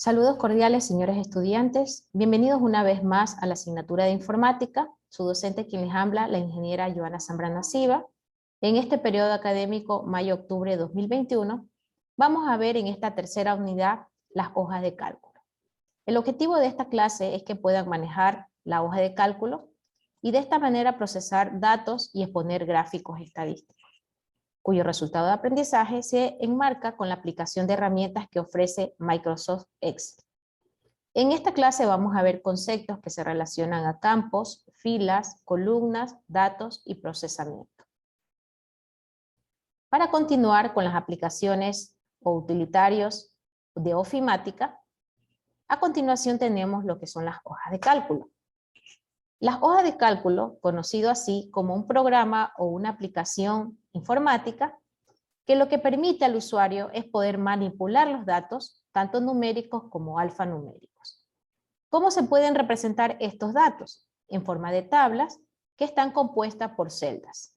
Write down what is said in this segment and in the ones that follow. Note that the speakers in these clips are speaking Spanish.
Saludos cordiales, señores estudiantes. Bienvenidos una vez más a la asignatura de Informática. Su docente quien les habla, la ingeniera Joana Zambrano Siva. En este periodo académico, mayo-octubre de 2021, vamos a ver en esta tercera unidad las hojas de cálculo. El objetivo de esta clase es que puedan manejar la hoja de cálculo y de esta manera procesar datos y exponer gráficos estadísticos, cuyo resultado de aprendizaje se enmarca con la aplicación de herramientas que ofrece Microsoft Excel. En esta clase vamos a ver conceptos que se relacionan a campos, filas, columnas, datos y procesamiento. Para continuar con las aplicaciones o utilitarios de ofimática, a continuación tenemos lo que son las hojas de cálculo. Las hojas de cálculo, conocido así como un programa o una aplicación informática, que lo que permite al usuario es poder manipular los datos, tanto numéricos como alfanuméricos. ¿Cómo se pueden representar estos datos? En forma de tablas que están compuestas por celdas.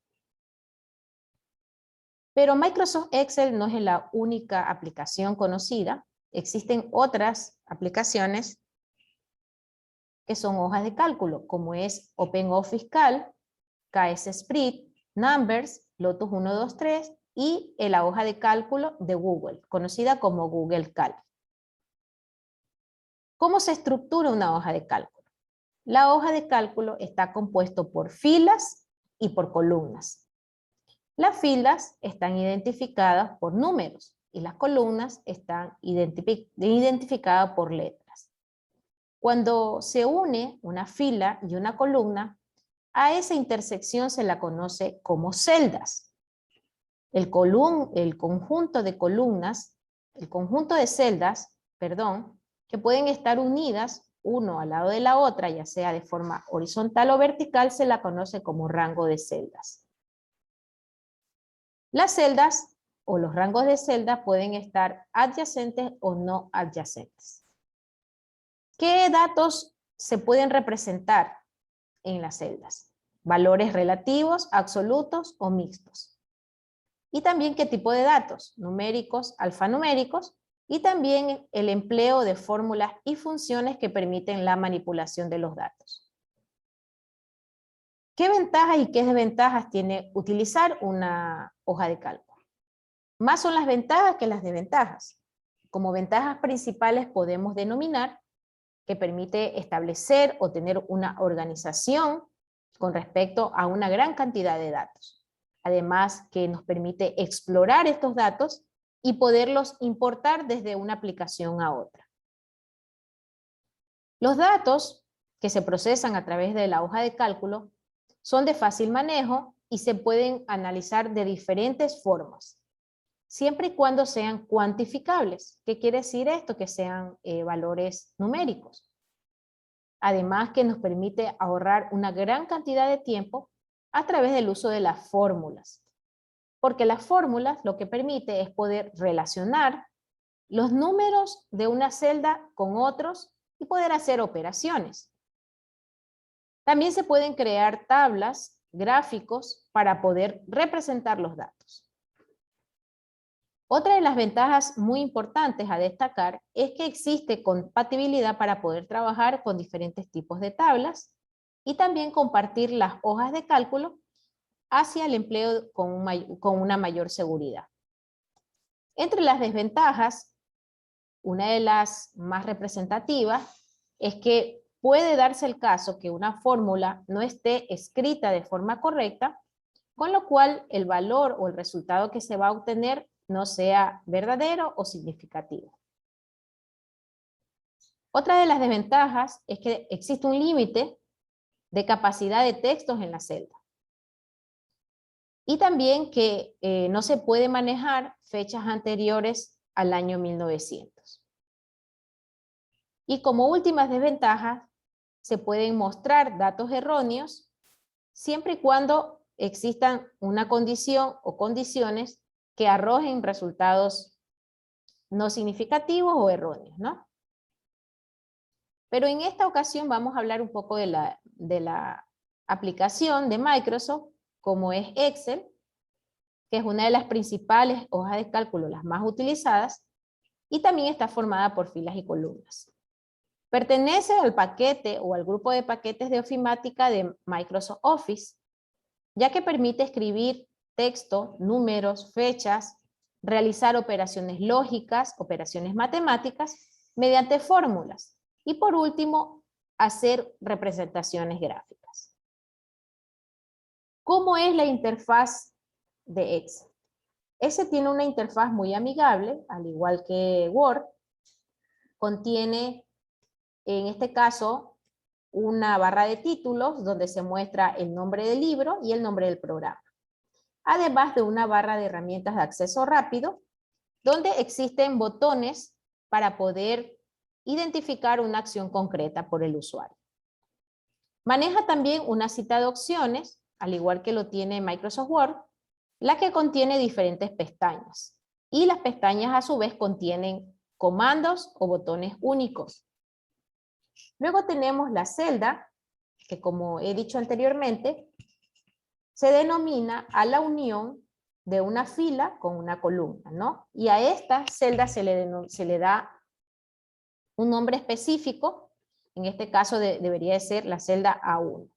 Pero Microsoft Excel no es la única aplicación conocida. Existen otras aplicaciones que son hojas de cálculo, como es OpenOffice Calc, KS Spread, Numbers, Lotus 123 y la hoja de cálculo de Google, conocida como Google Calc. ¿Cómo se estructura una hoja de cálculo? La hoja de cálculo está compuesto por filas y por columnas. Las filas están identificadas por números y las columnas están identificadas por letras. Cuando se une una fila y una columna, a esa intersección se la conoce como celdas. El conjunto de columnas, el conjunto de celdas, que pueden estar unidas uno al lado de la otra, ya sea de forma horizontal o vertical, se la conoce como rango de celdas. Las celdas o los rangos de celdas pueden estar adyacentes o no adyacentes. ¿Qué datos se pueden representar en las celdas? Valores relativos, absolutos o mixtos. Y también qué tipo de datos, numéricos, alfanuméricos, y también el empleo de fórmulas y funciones que permiten la manipulación de los datos. ¿Qué ventajas y qué desventajas tiene utilizar una hoja de cálculo? Más son las ventajas que las desventajas. Como ventajas principales podemos denominar que permite establecer o tener una organización con respecto a una gran cantidad de datos. Además que nos permite explorar estos datos y poderlos importar desde una aplicación a otra. Los datos que se procesan a través de la hoja de cálculo son de fácil manejo y se pueden analizar de diferentes formas, siempre y cuando sean cuantificables. ¿Qué quiere decir esto? Que sean valores numéricos. Además que nos permite ahorrar una gran cantidad de tiempo a través del uso de las fórmulas. Porque las fórmulas lo que permite es poder relacionar los números de una celda con otros y poder hacer operaciones. También se pueden crear tablas, gráficos para poder representar los datos. Otra de las ventajas muy importantes a destacar es que existe compatibilidad para poder trabajar con diferentes tipos de tablas y también compartir las hojas de cálculo hacia el empleo con una mayor seguridad. Entre las desventajas, una de las más representativas es que puede darse el caso que una fórmula no esté escrita de forma correcta, con lo cual el valor o el resultado que se va a obtener no sea verdadero o significativo. Otra de las desventajas es que existe un límite de capacidad de textos en la celda. Y también que no se puede manejar fechas anteriores al año 1900. Y como últimas desventajas, se pueden mostrar datos erróneos siempre y cuando existan una condición o condiciones que arrojen resultados no significativos o erróneos, ¿no? Pero en esta ocasión vamos a hablar un poco de la aplicación de Microsoft, como es Excel, que es una de las principales hojas de cálculo, las más utilizadas, y también está formada por filas y columnas. Pertenece al paquete o al grupo de paquetes de ofimática de Microsoft Office, ya que permite escribir texto, números, fechas, realizar operaciones lógicas, operaciones matemáticas, mediante fórmulas. Y por último, hacer representaciones gráficas. ¿Cómo es la interfaz de Excel? Excel tiene una interfaz muy amigable, al igual que Word. Contiene, en este caso, una barra de títulos donde se muestra el nombre del libro y el nombre del programa. Además de una barra de herramientas de acceso rápido, donde existen botones para poder identificar una acción concreta por el usuario. Maneja también una cita de opciones, al igual que lo tiene Microsoft Word, la que contiene diferentes pestañas. Y las pestañas a su vez contienen comandos o botones únicos. Luego tenemos la celda, que como he dicho anteriormente, se denomina a la unión de una fila con una columna, ¿no? Y a esta celda se le da un nombre específico, en este caso debería de ser la celda A1.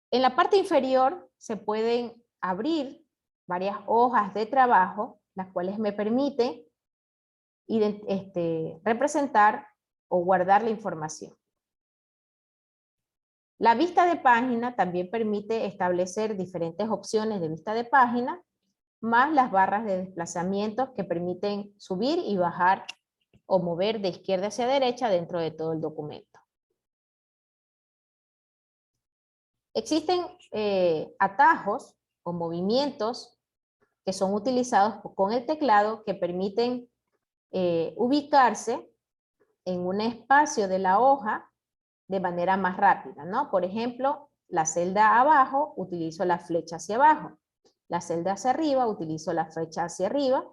En la parte inferior se pueden abrir varias hojas de trabajo, las cuales me permiten representar o guardar la información. La vista de página también permite establecer diferentes opciones de vista de página, más las barras de desplazamiento que permiten subir y bajar o mover de izquierda hacia derecha dentro de todo el documento. Existen atajos o movimientos que son utilizados con el teclado que permiten ubicarse en un espacio de la hoja de manera más rápida, ¿no? Por ejemplo, la celda abajo utilizo la flecha hacia abajo, la celda hacia arriba utilizo la flecha hacia arriba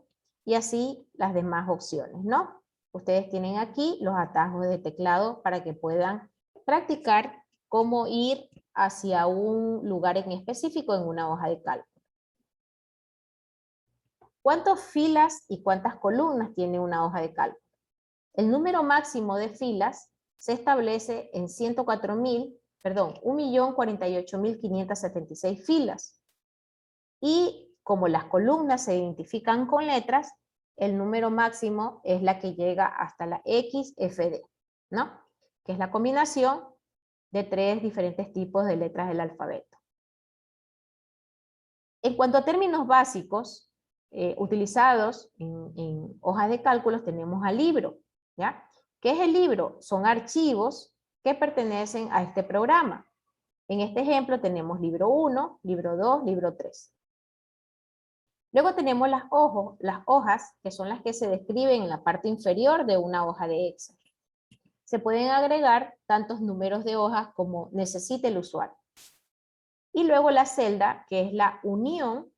y así las demás opciones, ¿no? Ustedes tienen aquí los atajos de teclado para que puedan practicar cómo ir hacia un lugar en específico en una hoja de cálculo. ¿Cuántas filas y cuántas columnas tiene una hoja de cálculo? El número máximo de filas se establece en 1.048.576 filas. Y como las columnas se identifican con letras, el número máximo es la que llega hasta la XFD, ¿no? Que es la combinación de 3 diferentes tipos de letras del alfabeto. En cuanto a términos básicos utilizados en hojas de cálculos, tenemos al libro, ¿ya? ¿Qué es el libro? Son archivos que pertenecen a este programa. En este ejemplo tenemos libro 1, libro 2, libro 3. Luego tenemos las hojas, que son las que se describen en la parte inferior de una hoja de Excel. Se pueden agregar tantos números de hojas como necesite el usuario. Y luego la celda, que es la unión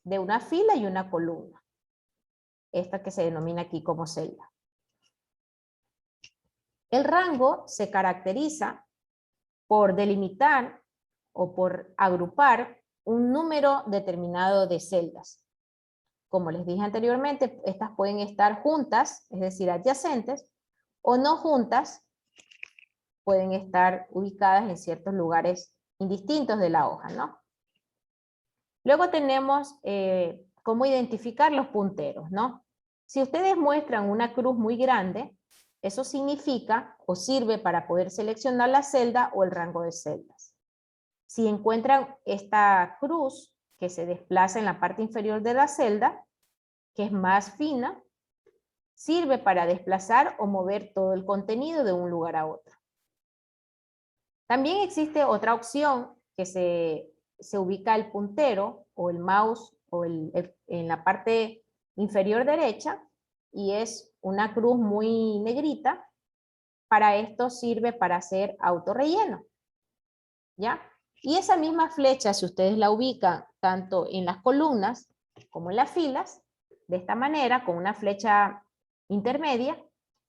de una fila y una columna. Esta que se denomina aquí como celda. El rango se caracteriza por delimitar o por agrupar un número determinado de celdas. Como les dije anteriormente, estas pueden estar juntas, es decir, adyacentes, o no juntas, pueden estar ubicadas en ciertos lugares indistintos de la hoja, ¿no? Luego tenemos cómo identificar los punteros, ¿no? Si ustedes muestran una cruz muy grande, eso significa o sirve para poder seleccionar la celda o el rango de celdas. Si encuentran esta cruz que se desplaza en la parte inferior de la celda, que es más fina, sirve para desplazar o mover todo el contenido de un lugar a otro. También existe otra opción que se ubica el puntero o el mouse en la parte inferior derecha y es una cruz muy negrita. Para esto sirve para hacer autorrelleno, ¿ya? Y esa misma flecha, si ustedes la ubican tanto en las columnas como en las filas, de esta manera, con una flecha intermedia,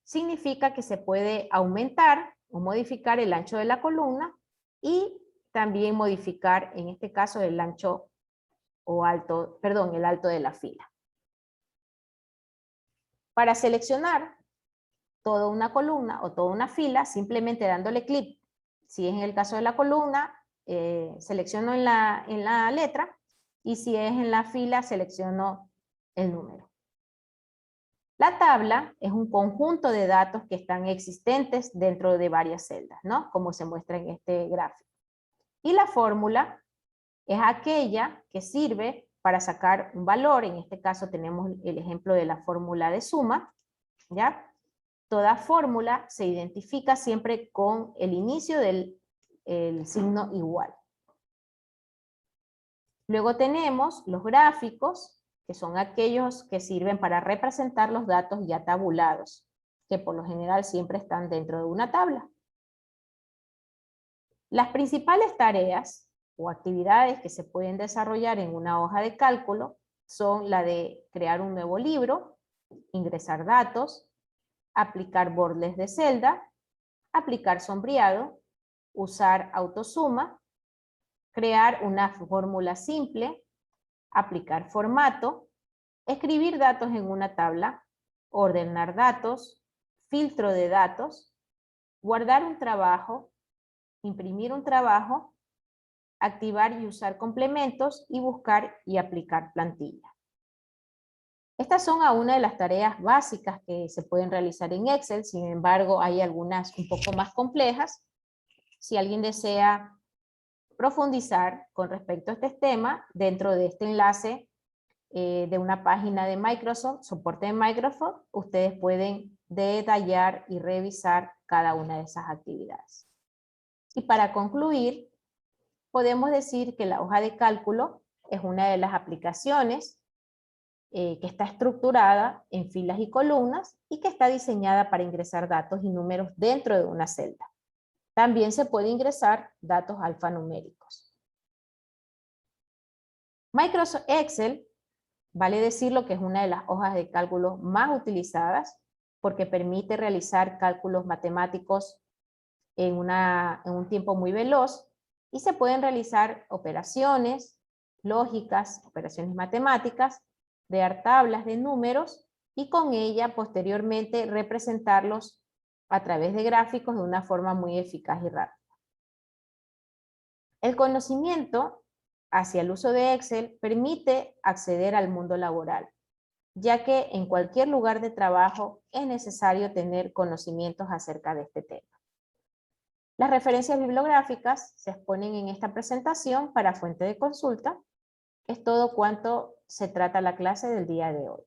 significa que se puede aumentar o modificar el ancho de la columna y también modificar, en este caso, el ancho o alto, perdón, el alto de la fila. Para seleccionar toda una columna o toda una fila, simplemente dándole clic, si es en el caso de la columna, selecciono en la letra, y si es en la fila, selecciono el número. La tabla es un conjunto de datos que están existentes dentro de varias celdas, ¿no? Como se muestra en este gráfico. Y la fórmula es aquella que sirve para sacar un valor. En este caso tenemos el ejemplo de la fórmula de suma, ¿ya? Toda fórmula se identifica siempre con el inicio del signo igual. Luego tenemos los gráficos, que son aquellos que sirven para representar los datos ya tabulados, que por lo general siempre están dentro de una tabla. Las principales tareas o actividades que se pueden desarrollar en una hoja de cálculo son la de crear un nuevo libro, ingresar datos, aplicar bordes de celda, aplicar sombreado, usar autosuma, crear una fórmula simple, aplicar formato, escribir datos en una tabla, ordenar datos, filtro de datos, guardar un trabajo, imprimir un trabajo, activar y usar complementos y buscar y aplicar plantilla. Estas son algunas de las tareas básicas que se pueden realizar en Excel, sin embargo hay algunas un poco más complejas. Si alguien desea profundizar con respecto a este tema, dentro de este enlace de una página de Microsoft, soporte de Microsoft, ustedes pueden detallar y revisar cada una de esas actividades. Y para concluir, podemos decir que la hoja de cálculo es una de las aplicaciones que está estructurada en filas y columnas y que está diseñada para ingresar datos y números dentro de una celda. También se puede ingresar datos alfanuméricos. Microsoft Excel, vale decirlo que es una de las hojas de cálculo más utilizadas porque permite realizar cálculos matemáticos en un tiempo muy veloz y se pueden realizar operaciones lógicas, operaciones matemáticas, crear tablas de números y con ella posteriormente representarlos a través de gráficos de una forma muy eficaz y rápida. El conocimiento hacia el uso de Excel permite acceder al mundo laboral, ya que en cualquier lugar de trabajo es necesario tener conocimientos acerca de este tema. Las referencias bibliográficas se exponen en esta presentación para fuente de consulta. Es todo cuanto se trata la clase del día de hoy.